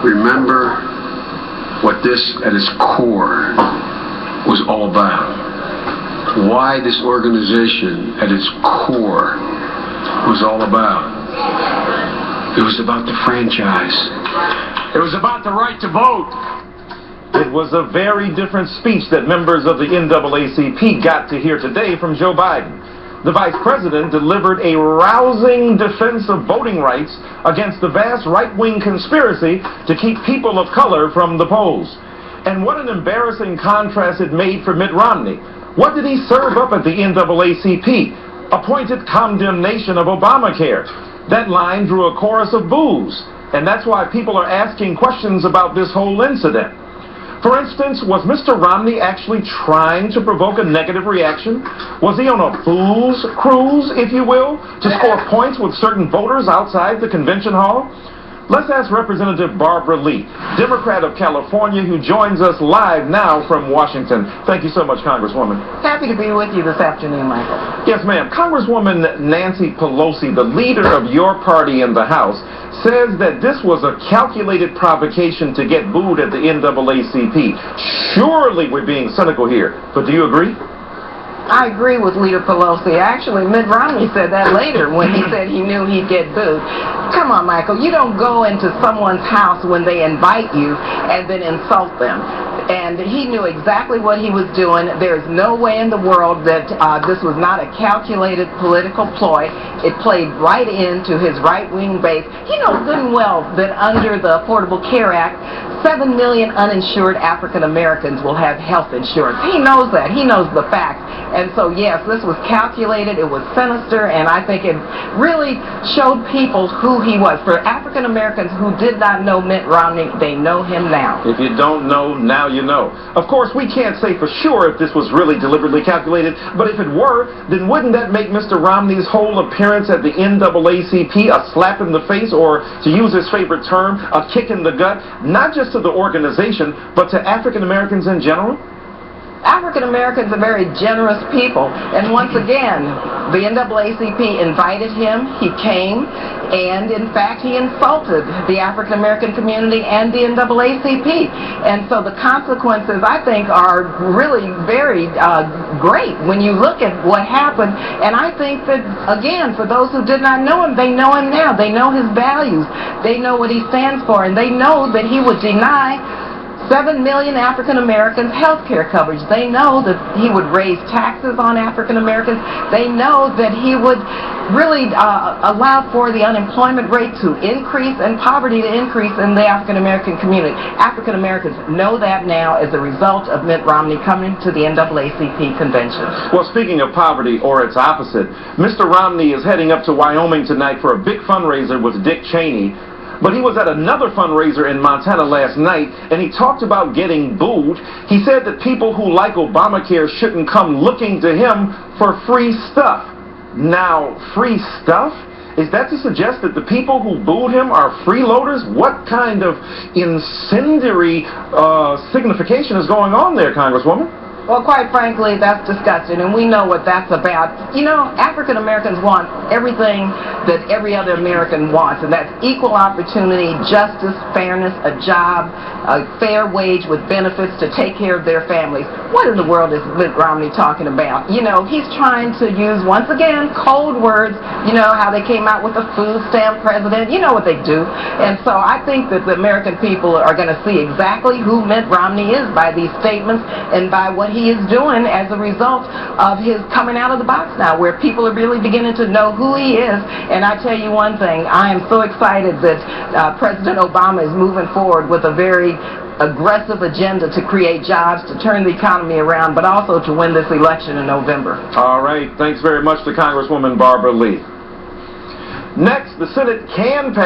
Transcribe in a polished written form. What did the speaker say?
remember what this, at its core, was all about. Why this organization, at its core, was all about. It was about the franchise. It was about the right to vote. It was a very different speech that members of the NAACP got to hear today from Joe Biden. The vice president delivered a rousing defense of voting rights against the vast right-wing conspiracy to keep people of color from the polls. And what an embarrassing contrast it made for Mitt Romney. What did he serve up at the NAACP? A pointed condemnation of Obamacare. That line drew a chorus of boos, and that's why people are asking questions about this whole incident. For instance, was Mr. Romney actually trying to provoke a negative reaction? Was he on a booze cruise, if you will, to score points with certain voters outside the convention hall? Let's ask Representative Barbara Lee, Democrat of California, who joins us live now from Washington. Thank you so much, Congresswoman. Happy to be with you this afternoon, Michael. Yes, ma'am. Congresswoman Nancy Pelosi, the leader of your party in the House, says that this was a calculated provocation to get booed at the NAACP. Surely we're being cynical here, but do you agree? I agree with Leader Pelosi. Actually, Mitt Romney said that later when he said he knew he'd get booed. Come on, Michael, you don't go into someone's house when they invite you and then insult them. And he knew exactly what he was doing. There's no way in the world that this was not a calculated political ploy. It played right into his right-wing base. He knows good and well that under the Affordable Care Act, 7 million uninsured African Americans will have health insurance. He knows that. He knows the facts. And so, yes, this was calculated. It was sinister, and I think it really showed people who he was. For African Americans who did not know Mitt Romney, they know him now. If you don't know, now you know. Of course, we can't say for sure if this was really deliberately calculated, but if it were, then wouldn't that make Mr. Romney's whole appearance at the NAACP a slap in the face, or, to use his favorite term, a kick in the gut, not just to the organization, but to African Americans in general? African Americans are very generous people, and once again, the NAACP invited him, he came, and in fact he insulted the African American community and the NAACP. And so the consequences, I think, are really very great when you look at what happened. And I think that, again, for those who did not know him, they know him now. They know his values. They know what he stands for, and they know that he would deny 7 million African Americans health care coverage. They know that he would raise taxes on African Americans. They know that he would really allow for the unemployment rate to increase and poverty to increase in the African American community. African Americans know that now as a result of Mitt Romney coming to the NAACP convention. Well, speaking of poverty, or its opposite, Mr. Romney is heading up to Wyoming tonight for a big fundraiser with Dick Cheney. But he was at another fundraiser in Montana last night, and he talked about getting booed. He said that people who like Obamacare shouldn't come looking to him for free stuff. Now, free stuff? Is that to suggest that the people who booed him are freeloaders? What kind of incendiary signification is going on there, Congresswoman? Well, quite frankly, that's disgusting, and we know what that's about. You know, African Americans want everything that every other American wants, and that's equal opportunity, justice, fairness, a job, a fair wage with benefits to take care of their families. What in the world is Mitt Romney talking about? You know, he's trying to use, once again, cold words. You know how they came out with the food stamp president. You know what they do. And so I think that the American people are going to see exactly who Mitt Romney is by these statements and by what he is doing as a result of his coming out of the box now, where people are really beginning to know who he is. And I tell you one thing, I am so excited that President Obama is moving forward with a very aggressive agenda to create jobs, to turn the economy around, but also to win this election in November. All right. Thanks very much to Congresswoman Barbara Lee. Next, the Senate can pass